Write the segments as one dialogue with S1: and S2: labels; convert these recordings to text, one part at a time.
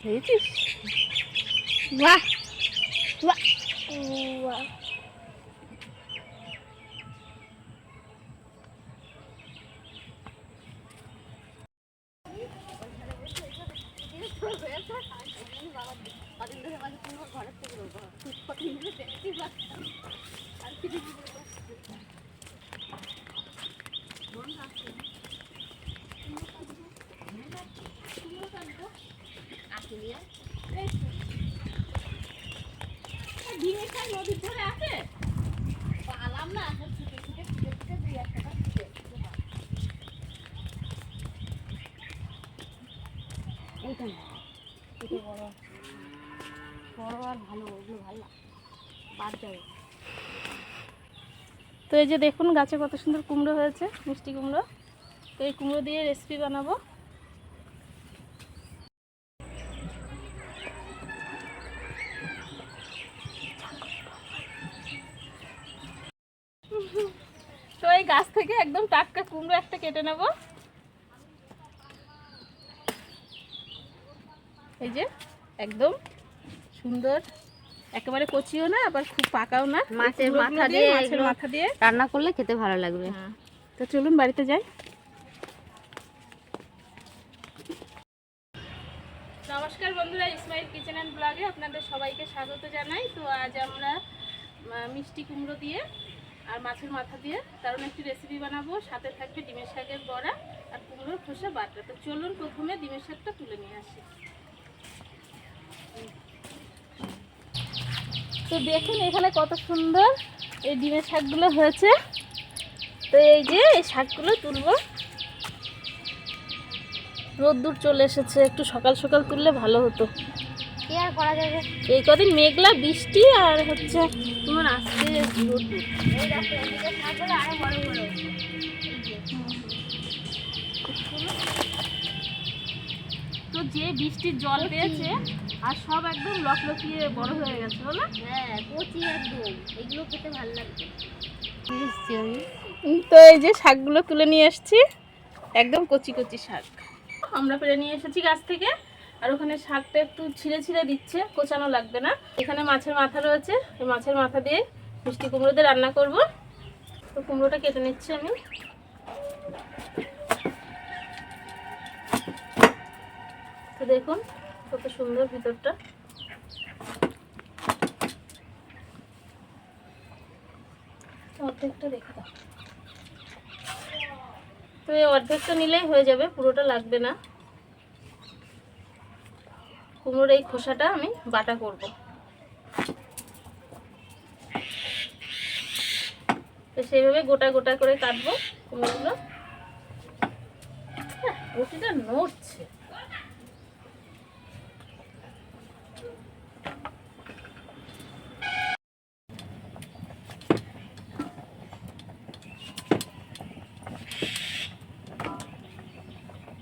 S1: দেখেছিস? বাহ বাহ বাহ। নদীর ধারে আছে পালাম না ছুটে ছুটে ছুটে ছুটে দুই একটা এইটা না, এটা বড় বড় আর ভালো, ওগুলো ভালো বাদ যাবে। তো এই যে দেখুন গাছে কত সুন্দর কুমড়ো হয়েছে, মিষ্টি কুমড়ো। তো এই কুমড়ো দিয়ে রেসিপি বানাবো। তো এই গাছ থেকে একদম টাটকা কুমড়ো একটা কেটে নেব। এই যে একদম সুন্দর, একেবারে কচিও না আবার খুব পাকাও না, মাছের মাথা দিয়ে রান্না করলে খেতে ভালো লাগবে। তো চলুন বাড়িতে যাই। নমস্কার বন্ধুরা, ইসমাইল কিচেন অ্যান্ড ব্লগে আপনাদের সবাইকে স্বাগত জানাই। তো আজ আমরা মিষ্টি কুমড়ো দিয়ে আর মাছের মাথা দিয়ে দারুণ একটি রেসিপি বানাবো। সাথে থাকবে ডিমের শাকের বড়া আর কুমড়োর খোসা বাটা। তো চলুন প্রথমে ডিমের শাকটা তুলে নিয়ে আসি। তো দেখুন এখানে কত সুন্দর এই ডিমের শাকগুলো হয়েছে। তো এই যে এই শাকগুলো তুলবো। রোদ্দুর চলে এসেছে, একটু সকাল সকাল তুললে ভালো হতো। কি আর করা যাবে, এই কদিন মেঘলা বৃষ্টি আর হচ্ছে তোমার আসছে রোদ্দুর। এই দেখো এদিকে শাকগুলো আরো বড় বড়। তো যে বৃষ্টির জল পেয়েছে আর সব একদম লকলকিয়ে বড় হয়ে গেছে, বলো? হ্যাঁ কচি একদম, এগুলো খেতে ভালো লাগবে। তো এই যে শাকগুলো তুলে নিয়ে এসেছি, একদম কচি কচি শাক আমরা পেরে নিয়ে এসেছি গাছ থেকে। আর ওখানে শাকটা একটু ছিঁড়ে ছিঁড়ে দিচ্ছে, কোচানো লাগবে না। এখানে মাছের মাথা রয়েছে, এই মাছের মাথা দিয়ে মিষ্টি কুমড়ো দিয়ে রান্না করব। তো কুমড়োটা কেটে নিচ্ছি আমি। তো দেখুন কত সুন্দর ভিতরটা। অর্ধেকটা রেখে দাও। তো এই অর্ধেকটা নিলেই হয়ে যাবে, পুরোটা লাগবে না। কুমড়োর এই খোসাটা আমি বাটা করব। তো সেইভাবে গোটা গোটা করে কাটবো কুমড়োগুলো। রুটিটা নড়ছে।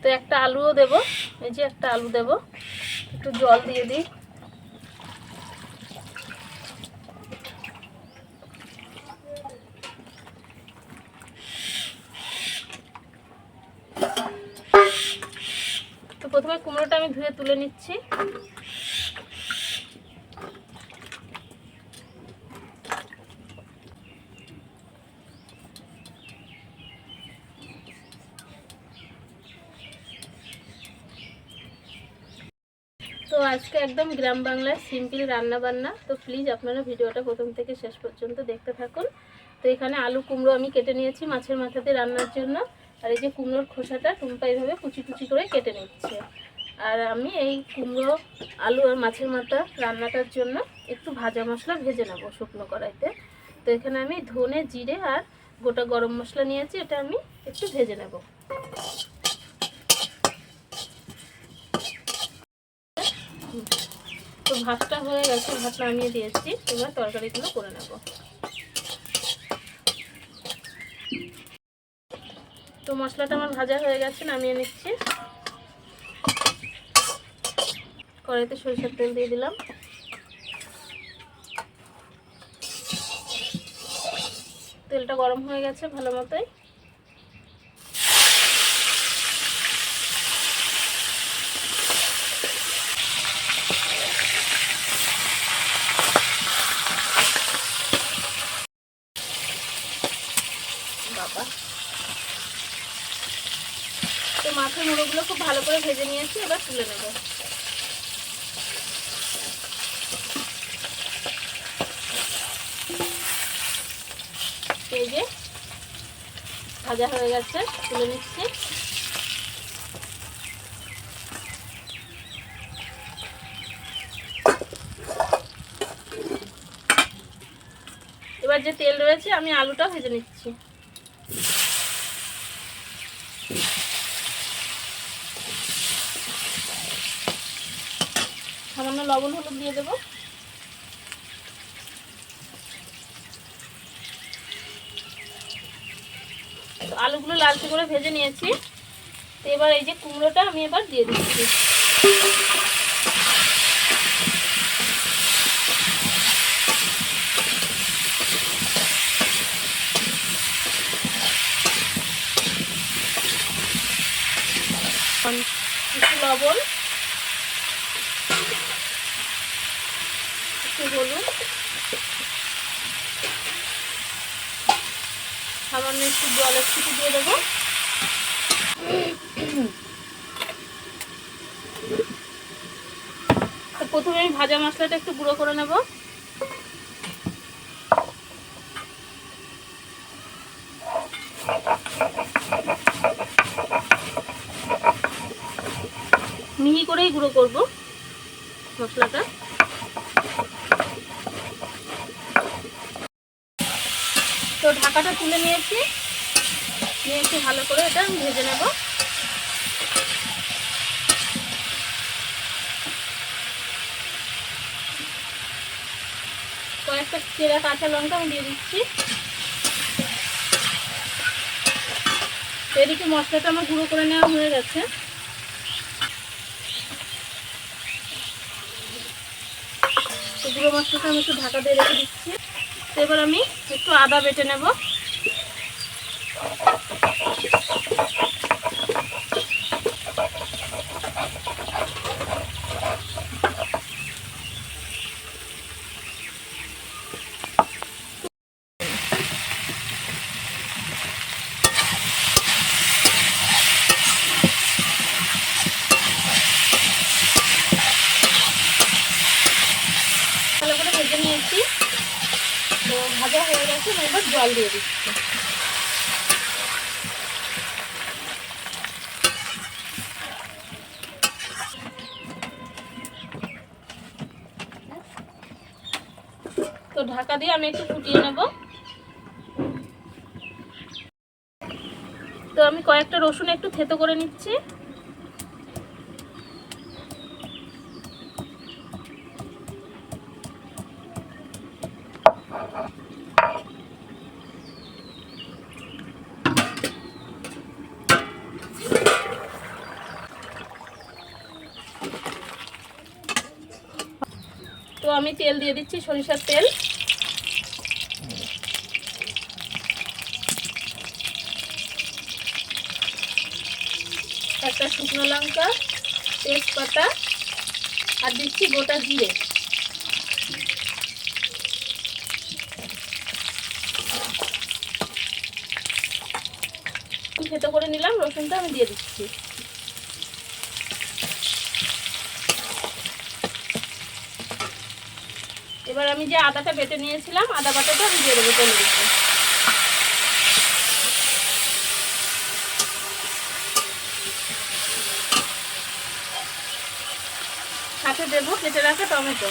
S1: তো একটা আলুও দেব, এই যে একটা আলু দেব, একটু জল দিয়ে দিই। তো প্রথমে কুমড়োটা আমি ধুয়ে তুলে নিচ্ছি। তো আজকে একদম গ্রাম বাংলার সিম্পল রান্না বান্না। তো প্লিজ আপনারা ভিডিওটা প্রথম থেকে শেষ পর্যন্ত দেখতে থাকুন। তো এখানে আলু কুমড়ো আমি কেটে নিয়েছি মাছের মাথা দিয়ে রান্নার জন্য। আর এই যে কুমড়োর খোসাটা টুম্পা এইভাবে কুচি কুচি করে কেটে নিচ্ছে। আর আমি এই কুমড়ো আলু আর মাছের মাথা রান্নাটার জন্য একটু ভাজা মশলা ভেজে নেব শুকনো কড়াইতে। তো এখানে আমি ধনে জিরে আর গোটা গরম মশলা নিয়েছি, এটা আমি একটু ভেজে নেব। তো ভাতটা হয়ে গেছে, ভাত নামিয়ে দিয়েছি। এবার তরকারিগুলো করে নেব। তো মশলাটা আমার ভাজা হয়ে গেছে, নামিয়ে নিচ্ছি। কড়াইতে সরিষার তেল দিয়ে দিলাম। তেলটা গরম হয়ে গেছে ভালো মতোই। চাপা। তো মাছের মুড়োগুলো খুব ভালো করে ভেজে নিয়েছি, এবার তুলে নেব। এই যে ভাজা হয়ে গেছে, তুলে নিচ্ছি। এবার যে তেল রয়েছে আমি আলুটা ভেজে নিচ্ছি। সামান্য লবণ হলুদ দিয়ে দেবো। আলুগুলো লালচে করে ভেজে নিয়েছি। তো এবার এই যে কুমড়োটা আমি এবার দিয়ে দিচ্ছি। একটু লবণ, একটু হলুদ, সামান্য একটু জলের ছিটি দিয়ে দেবো। তো প্রথমে আমি ভাজা মশলাটা একটু গুঁড়ো করে নেব। মিহি করেই গুঁড়ো করব মশলাটা। তো ঢাকাটা তুলে নিয়েছি, নিয়ে একটু ভালো করে এটা ভেজে নেব। কয়েকটা চেরা কাঁচা লঙ্কা আমি দিয়ে দিচ্ছি। এদিকে মশলাটা আমার গুঁড়ো করে নেওয়া হয়ে গেছে। গুঁড়ো মশলাটা আমি একটু ঢাকা দিয়ে রেখে দিচ্ছি। তো এবার আমি একটু আদা বেটে নেব। ভালো করে ভেজে নিয়েছি। তো ভাজা হয়ে গেছে, এবার জল দিয়ে দিচ্ছি। তো ঢাকা দিয়ে আমি একটু ফুটিয়ে নেব। তো আমি কয়েকটা রসুন একটু থেতো করে নিচ্ছি। তো আমি তেল দিয়ে দিচ্ছি, সরিষার তেল। একটা শুকনো লঙ্কা, তেজপাতা, আর দিচ্ছি গোটা জিরে। থেতো করে নিলাম রসুনটা আমি দিয়ে দিচ্ছি। এবার আমি যে আদাটা বেটে নিয়েছিলাম, আদা বাটাটা আমি দিয়ে দেবো তেলের ভিতরে। সাথে দেবো কেটে রাখা টমেটো।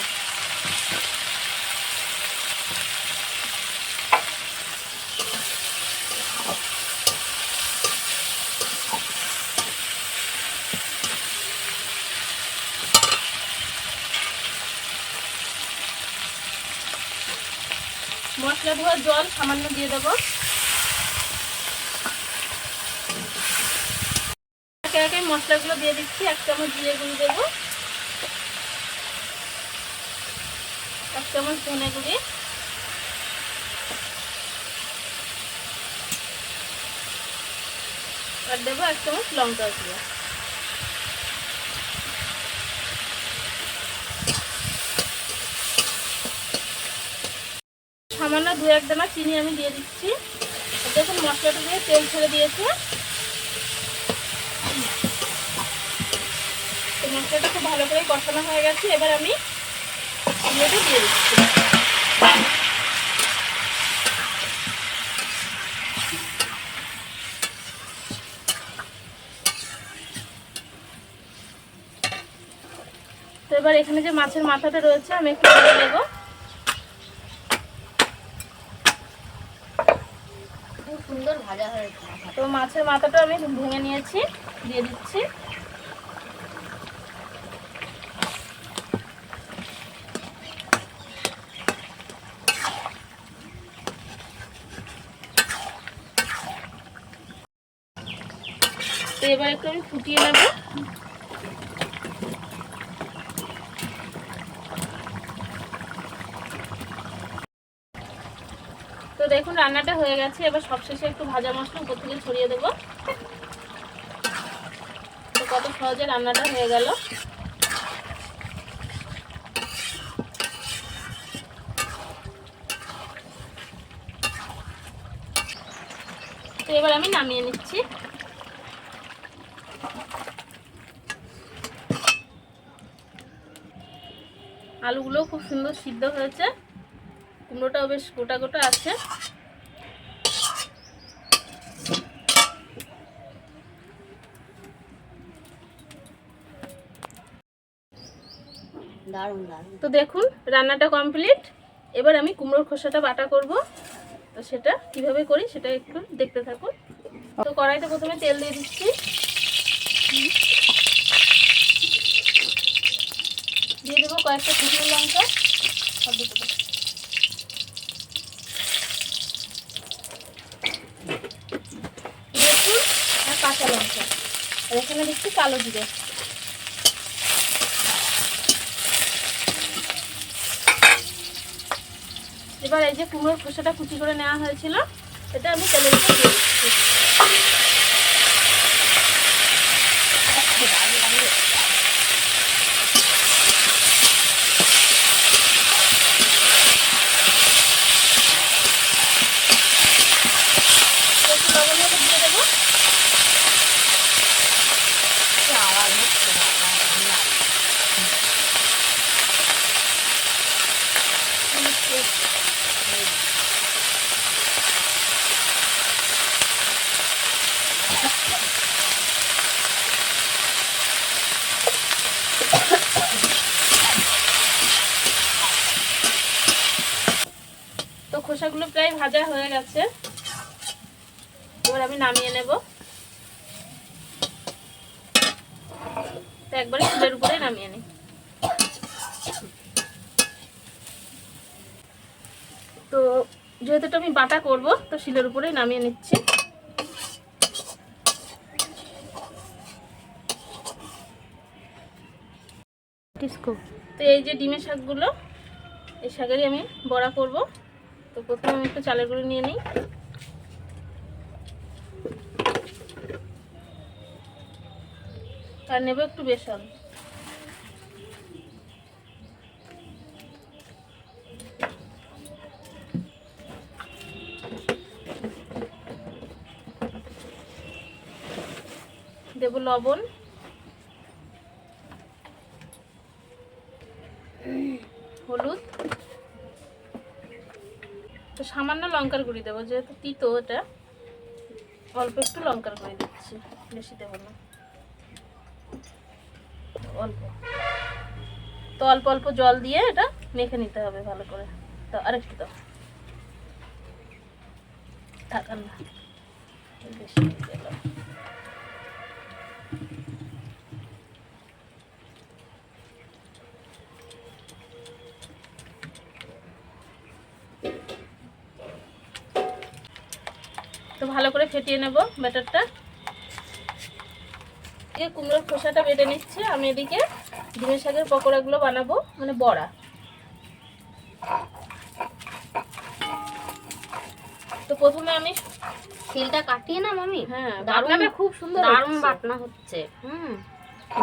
S1: মশলা ধোয়ার জল সামান্য দিয়ে দেবো। একে একে মশলাগুলো দিয়ে দিচ্ছি। 1 চামচ জিরে গুঁড়ি দেবো, 1 চামচ ধনে গুঁড়ি, আর দেবো 1 চামচ লঙ্কা গুঁড়ো। সামান্য 2-1 দানা চিনি আমি দিয়ে দিচ্ছি। দেখুন মশলাটা দিয়ে তেল ছেড়ে দিয়েছে। তো মশলাটা খুব ভালো করে কষানো হয়ে গেছে। এবার আমি কুমড়োটা দিয়ে দিচ্ছি। তো এবার এখানে যে মাছের মাথাটা রয়েছে আমি একটু ভেঙে নেব।
S2: খুব সুন্দর ভাজা হয়েছে।
S1: তো মাছের মাথাটা আমি ভেঙে নিয়েছি, দিয়ে দিচ্ছি। তো এবার একটু আমি ফুটিয়ে নেব। তো দেখুন রান্নাটা হয়ে গেছে। এবার সবশেষে একটু ভাজা মশলা উপর থেকে ছড়িয়ে দেবো। তো কত সহজে রান্নাটা হয়ে গেল। তো এবার আমি নামিয়ে নিচ্ছি। আলুগুলোও খুব সুন্দর সিদ্ধ হয়েছে, কুমড়োটাও বেশ গোটা গোটা আছে।
S2: দারুণ দারুণ।
S1: তো দেখুন রান্নাটা কমপ্লিট। এবার আমি কুমড়োর খোসাটা বাটা করব। তো সেটা কিভাবে করি সেটা একটু দেখতে থাকুন। তো কড়াইতে প্রথমে তেল দিয়ে দিচ্ছি, দিয়ে দেবো কয়েকটা শুকনো লঙ্কা, দেখুন আর কাঁচা লঙ্কা, আর এখানে দিচ্ছি কালো জিরে। এবার এই যে কুমড়োর খোসাটা কুচি করে নেওয়া হয়েছিল এটা আমি তেলের উপর দিয়ে দিচ্ছি। দিয়ে দেবো। তো খোসাগুলো প্রায় ভাজা হয়ে গেছে। এবার আমি নামিয়ে নেব। তো একবারে চুলের উপরে নামিয়ে নিই। তো যেহেতু আমি বাটা করব তো শিলের উপরেই নামিয়ে নিচ্ছি। তো এই যে ডিমের শাকগুলো, এই শাকেরই আমি বড়া করব। তো প্রথমে আমি একটু চালের গুঁড়ো নিয়ে নিই, আর নেব একটু বেসন। দেব লবণ, হলুদ, তো সামান্য লঙ্কার গুঁড়ি দেবো, যেহেতু তিতো এটা অল্প একটু লঙ্কার গুঁড়ি দিচ্ছি, বেশি দেবো না, অল্প। তো অল্প অল্প জল দিয়ে এটা মেখে নিতে হবে ভালো করে। তো আরেকটু দাও, থাকার না, বেশি দিয়ে দাও। তো ভালো করে ফেটিয়ে নেব ব্যাটারটা। এই কুমড়োর খোসাটা বেটে নিচ্ছে, আমি এদিকে ডিমের শাকের পকোড়াগুলো বানাবো, মানে বড়া। তো প্রথমে আমি
S2: শিলটা কাটিয়ে না মামি।
S1: হ্যাঁ,
S2: বাটনাটা
S1: খুব সুন্দর,
S2: দারুণ বাটনা হচ্ছে।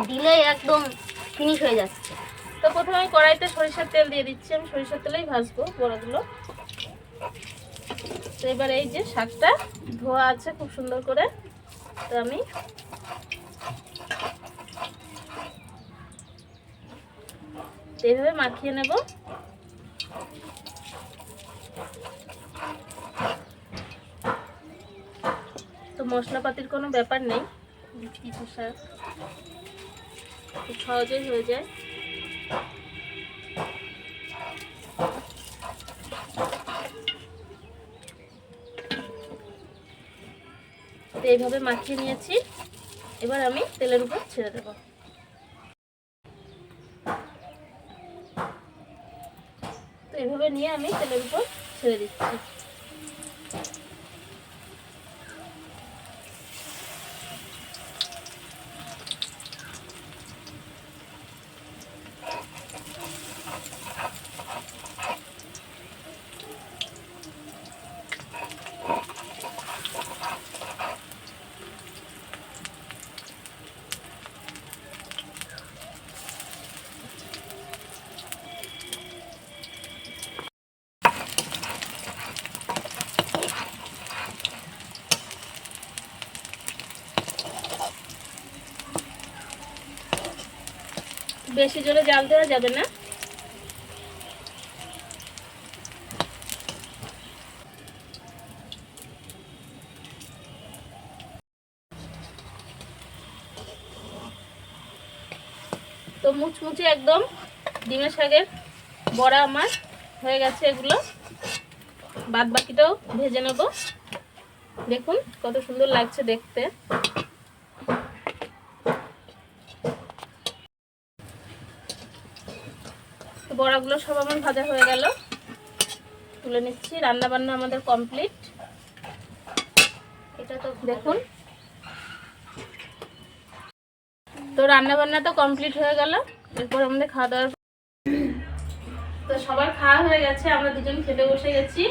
S2: দিলে একদম ফিনিশ হয়ে যাচ্ছে।
S1: তো প্রথমে আমি কড়াইতে সরিষার তেল দিয়ে দিচ্ছি, আমি সরিষার তেলেই ভাজবো বড়াগুলো। তো এবার এই যে শাকটা ধোয়া আছে খুব সুন্দর করে, তো আমি এইভাবে মাখিয়ে নেব। তো মশলাপাতির কোনো ব্যাপার নেই, কিছু শাক খুব সহজেই হয়ে যায়। তো এইভাবে মাখিয়ে নিয়েছি, এবার আমি তেলের উপর ছেড়ে দেব। তো এইভাবে নিয়ে আমি তেলের উপর ছেড়ে দিচ্ছি। বেশি জোরে জাল দেওয়া যাবে না। তো মুচমুচে একদম ডিমের শাকের বড়া আমার হয়ে গেছে। এগুলো বাদ বাকিটাও ভেজে নেব। দেখুন কত সুন্দর লাগছে দেখতে। বড়াগুলো সব আমার ভাজা হয়ে গেল, তুলে নিচ্ছি। রান্না বান্না আমাদের কমপ্লিট। এটা তো দেখুন, তো রান্না বান্না তো কমপ্লিট হয়ে গেল। এরপর আমাদের খাওয়া দাওয়ার, তো সবার খাওয়া হয়ে গেছে, আমরা দুজন খেতে বসে গেছি।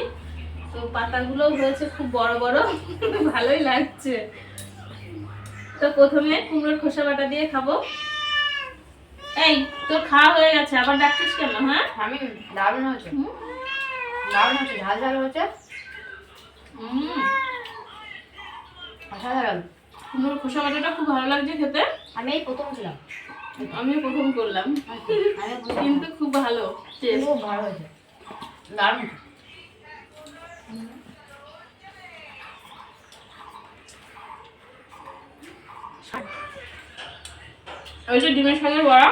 S1: তো পাতাগুলো হয়েছে খুব বড় বড়, ভালোই লাগছে। তো প্রথমে কুমড়োর খোসা বাটা দিয়ে খাবো। এই তোর খাওয়া হয়ে গেছে, আবার ডাকছিস কেন? হ্যাঁ
S2: আমি দারুণ হয়েছে, দারুণ হয়েছে, ঝাল ঝাল হয়েছে, অসাধারণ।
S1: কুমড়োর খোসা বাটাটা খুব ভালো লাগছে খেতে।
S2: আমি এই প্রথম ছিলাম,
S1: আমিও প্রথম করলাম, কিন্তু খুব ভালো টেস্ট,
S2: খুব ভালো হয়েছে, দারুণ।
S1: ওই যে ডিমের শাকের বড়া,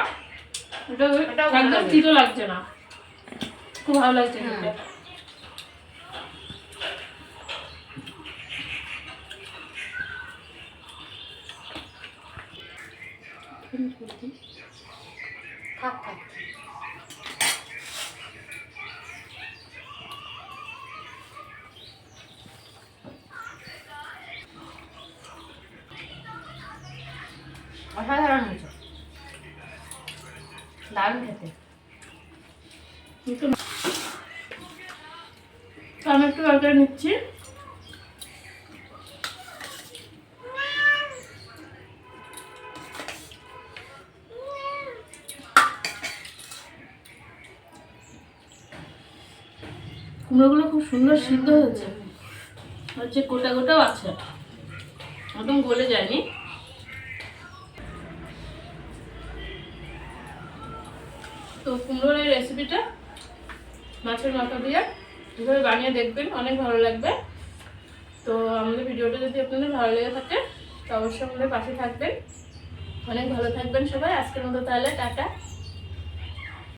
S1: এটা একদম তিতো লাগছে না, খুব ভালো লাগছে খেতে।
S2: থাক থাক, অসাধারণ হয়েছে, দারুণ খেতে।
S1: আমি একটু তরকারি নিচ্ছি। কুমড়োগুলো খুব সুন্দর সিদ্ধ হয়েছে, হচ্ছে গোটা গোটাও আছে, একদম গলে যায়নি। তো কুমড়োর এই রেসিপিটা মাছের মাথা দিয়ে এভাবে বানিয়ে দেখবেন, অনেক ভালো লাগবে। তো আমাদের ভিডিওটা যদি আপনাদের ভালো লেগে থাকে তো অবশ্যই আমাদের পাশে থাকবেন। অনেক ভালো থাকবেন সবাই। আজকের মতো তাহলে টাটা।